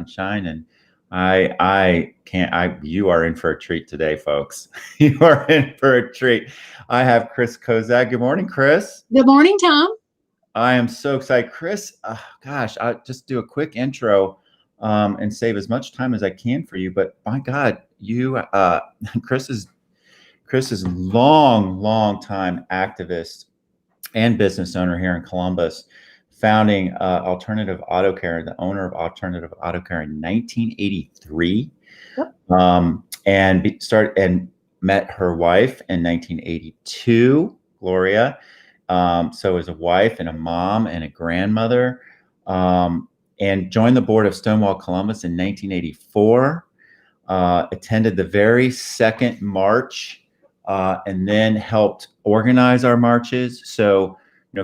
sunshine. And I can't, you are in for a treat today, folks. You are in for a treat. I have Chris Cozad. Good morning, Chris. Good morning, Tom. I am so excited. Chris, gosh, I'll just do a quick intro and save as much time as I can for you. But my God, Chris is long time activist and business owner here in Columbus, founding Alternative Auto Care, the owner of Alternative Auto Care in 1983, Yep. And met her wife in 1982, Gloria. So as a wife and a mom and a grandmother, and joined the board of Stonewall Columbus in 1984. Attended the very second march, and then helped organize our marches. So,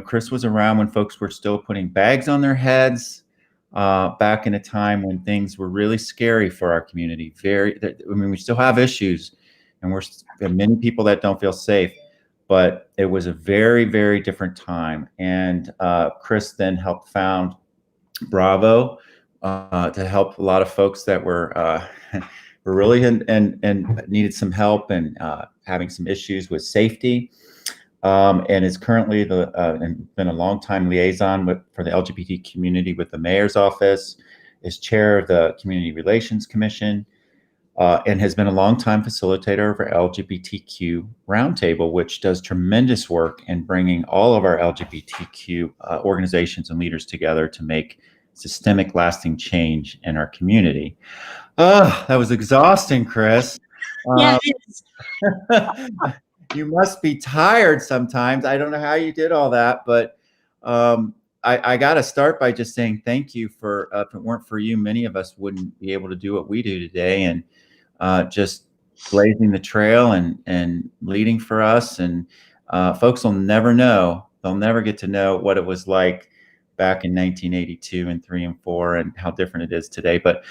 Chris was around when folks were still putting bags on their heads, back in a time when things were really scary for our community. We still have issues, and there are many people that don't feel safe, but it was a very, very different time. And Chris then helped found Bravo to help a lot of folks that were really and needed some help and having some issues with safety, and is currently and been a long-time liaison for the LGBT community with the mayor's office, is chair of the Community Relations Commission, and has been a long-time facilitator of our LGBTQ Roundtable, which does tremendous work in bringing all of our LGBTQ organizations and leaders together to make systemic, lasting change in our community. Oh, that was exhausting, Chris. Yeah, it is. You must be tired sometimes. I don't know how you did all that, but I got to start by just saying thank you for, if it weren't for you, many of us wouldn't be able to do what we do today, and just blazing the trail and leading for us. And folks will never know, they'll never get to know what it was like back in 1982 and 3 and 4 and how different it is today. But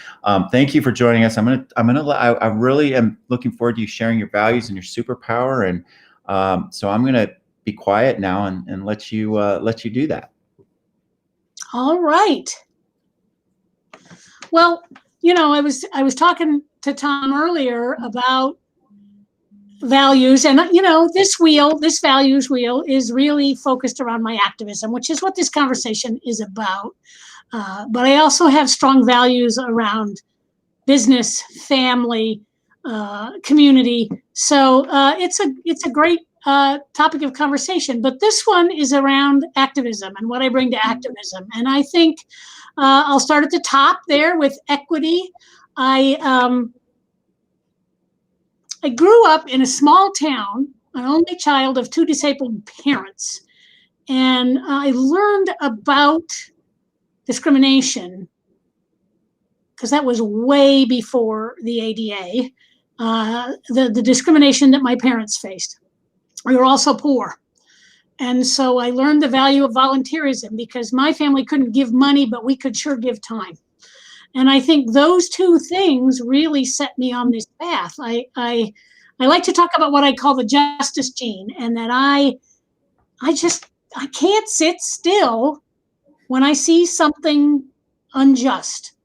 thank you for joining us. I really am looking forward to you sharing your values and your superpower. And so I'm going to be quiet now and let you do that. All right. Well, I was talking to Tom earlier about values, and this values wheel is really focused around my activism, which is what this conversation is about. But I also have strong values around business, family, community. So it's a great topic of conversation. But this one is around activism and what I bring to activism. And I think I'll start at the top there with equity. I grew up in a small town, an only child of 2 disabled parents, and I learned about discrimination because that was way before the ADA, the discrimination that my parents faced. We were also poor. And so I learned the value of volunteerism because my family couldn't give money, but we could sure give time. And I think those two things really set me on this path. I like to talk about what I call the justice gene, and that I can't sit still when I see something unjust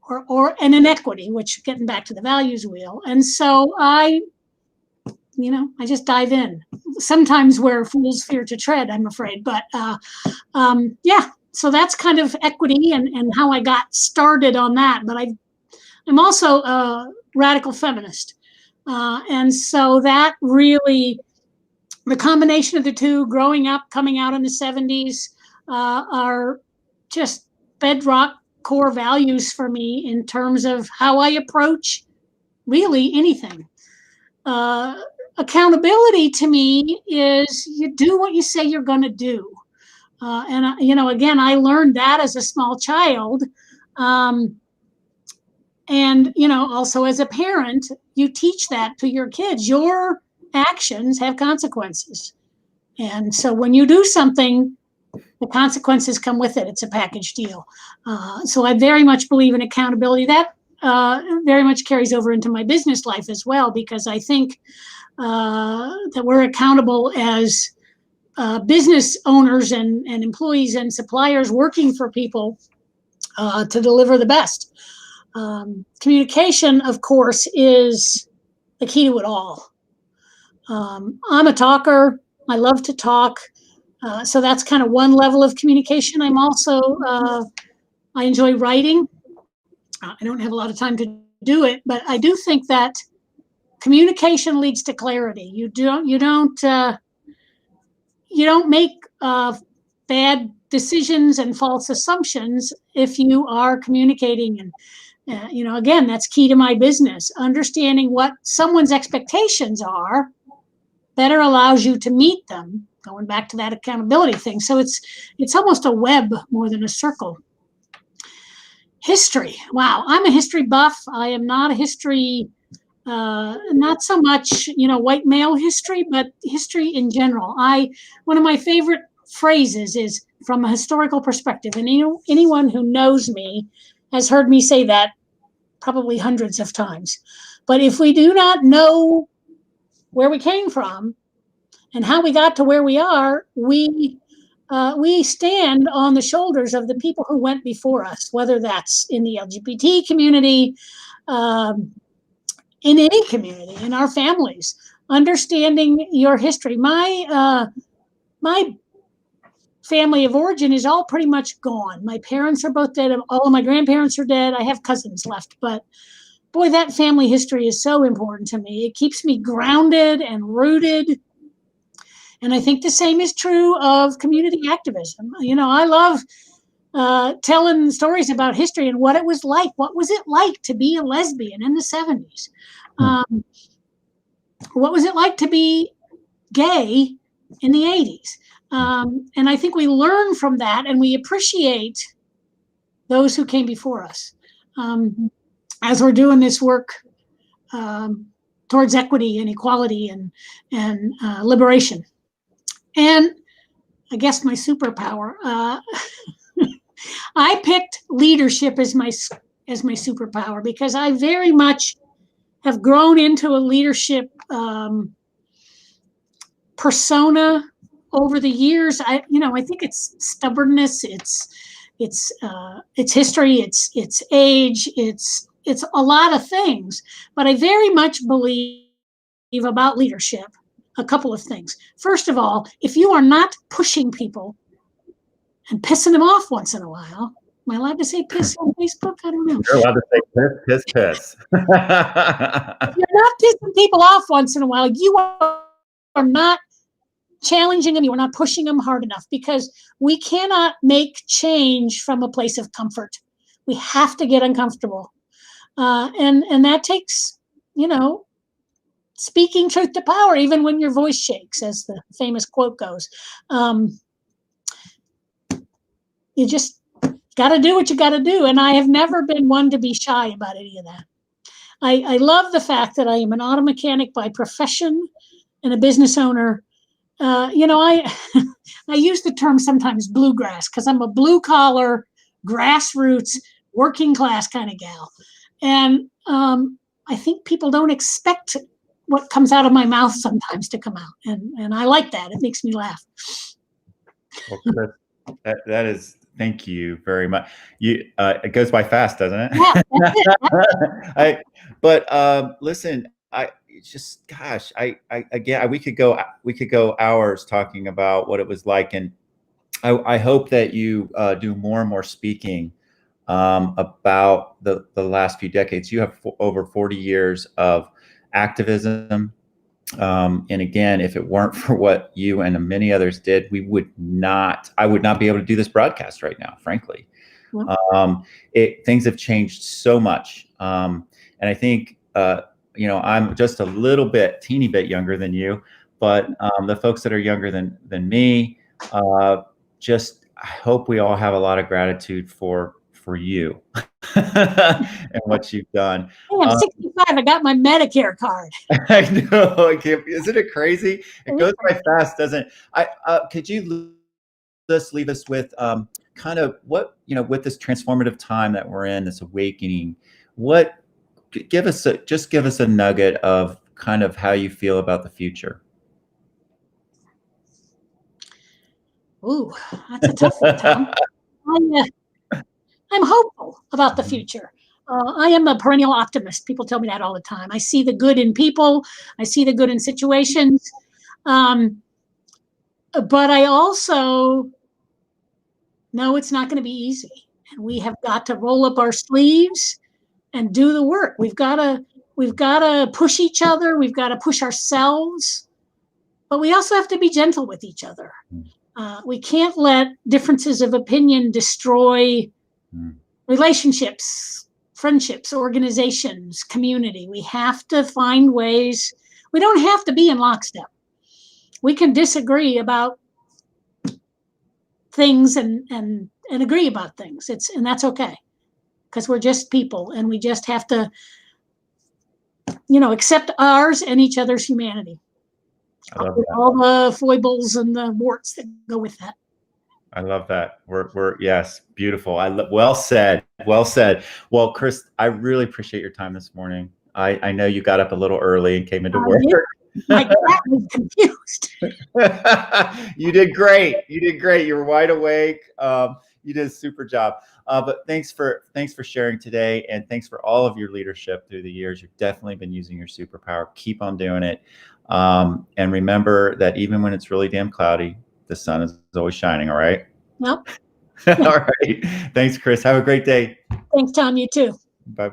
or an inequity, which getting back to the values wheel. And so I just dive in. Sometimes where fools fear to tread, I'm afraid. But yeah. So that's kind of equity and how I got started on that. But I'm also a radical feminist. And so that really, the combination of the two, growing up, coming out in the 70s, are just bedrock core values for me in terms of how I approach really anything. Accountability to me is you do what you say you're going to do. Again, I learned that as a small child. Also as a parent, you teach that to your kids. Your actions have consequences. And so when you do something, the consequences come with it. It's a package deal. So I very much believe in accountability. That very much carries over into my business life as well, because I think that we're accountable as business owners and employees and suppliers working for people to deliver the best. Communication, of course, is the key to it all. I'm a talker. I love to talk. So that's kind of one level of communication. I'm also, I enjoy writing. I don't have a lot of time to do it, but I do think that communication leads to clarity. You don't make bad decisions and false assumptions if you are communicating. And again, that's key to my business. Understanding what someone's expectations are better allows you to meet them, going back to that accountability thing. So it's almost a web more than a circle. History. Wow, I'm a history buff. I am not a history, not so much, white male history, but history in general. One of my favorite phrases is from a historical perspective, and anyone who knows me has heard me say that probably hundreds of times. But if we do not know where we came from and how we got to where we are, we stand on the shoulders of the people who went before us, whether that's in the LGBT community, in any community, in our families. Understanding your history. My family of origin is all pretty much gone. My parents are both dead. All of my grandparents are dead. I have cousins left, but boy, that family history is so important to me. It keeps me grounded and rooted. And I think the same is true of community activism. I love telling stories about history and what it was like. What was it like to be a lesbian in the 70s? What was it like to be gay in the 80s? And I think we learn from that and we appreciate those who came before us. As we're doing this work towards equity and equality and liberation. And I guess my superpower, I picked leadership as my superpower because I very much have grown into a leadership persona over the years. I think it's stubbornness, it's history, it's age, it's a lot of things. But I very much believe about leadership a couple of things. First of all, if you are not pushing people and pissing them off once in a while, am I allowed to say piss on Facebook? I don't know. You're allowed to say piss. If you're not pissing people off once in a while, you are not challenging them. You are not pushing them hard enough, because we cannot make change from a place of comfort. We have to get uncomfortable. And that takes, speaking truth to power, even when your voice shakes, as the famous quote goes. You just got to do what you got to do. And I have never been one to be shy about any of that. I love the fact that I am an auto mechanic by profession and a business owner. I use the term sometimes bluegrass because I'm a blue collar, grassroots, working class kind of gal. And I think people don't expect what comes out of my mouth sometimes to come out. And I like that. It makes me laugh. Well, that is, thank you very much. It goes by fast, doesn't it? Yeah, that's it. Listen, again, we could go hours talking about what it was like, and I hope that you do more and more speaking about the last few decades. You have over 40 years of activism. And again, if it weren't for what you and many others did, I would not be able to do this broadcast right now, frankly. Things have changed so much. And I think, I'm just a teeny bit younger than you, but the folks that are younger than me, I hope we all have a lot of gratitude for you and what you've done. I'm 65. I got my Medicare card. I know. Isn't it crazy? It goes by fast, doesn't it? Could you just leave us with kind of what, with this transformative time that we're in, this awakening, give us a nugget of kind of how you feel about the future. Ooh, that's a tough one, Tom. I'm hopeful about the future. I am a perennial optimist. People tell me that all the time. I see the good in people. I see the good in situations. Um, but I also know it's not going to be easy. And we have got to roll up our sleeves and do the work. We've got to push each other. We've got to push ourselves, but we also have to be gentle with each other. We can't let differences of opinion destroy relationships, friendships, organizations, community. We have to find ways. We don't have to be in lockstep. We can disagree about things and agree about things. And that's okay, because we're just people, and we just have to, accept ours and each other's humanity. I love that. All the foibles and the warts that go with that. I love that. Yes, beautiful. Well said. Well said. Well, Chris, I really appreciate your time this morning. I know you got up a little early and came into work. My cat was confused. You did great. You did great. You were wide awake. You did a super job. But thanks for sharing today, and thanks for all of your leadership through the years. You've definitely been using your superpower. Keep on doing it. And remember that even when it's really damn cloudy, the sun is always shining. All right. Nope. All right. Thanks, Chris. Have a great day. Thanks, Tom. You too. Bye-bye.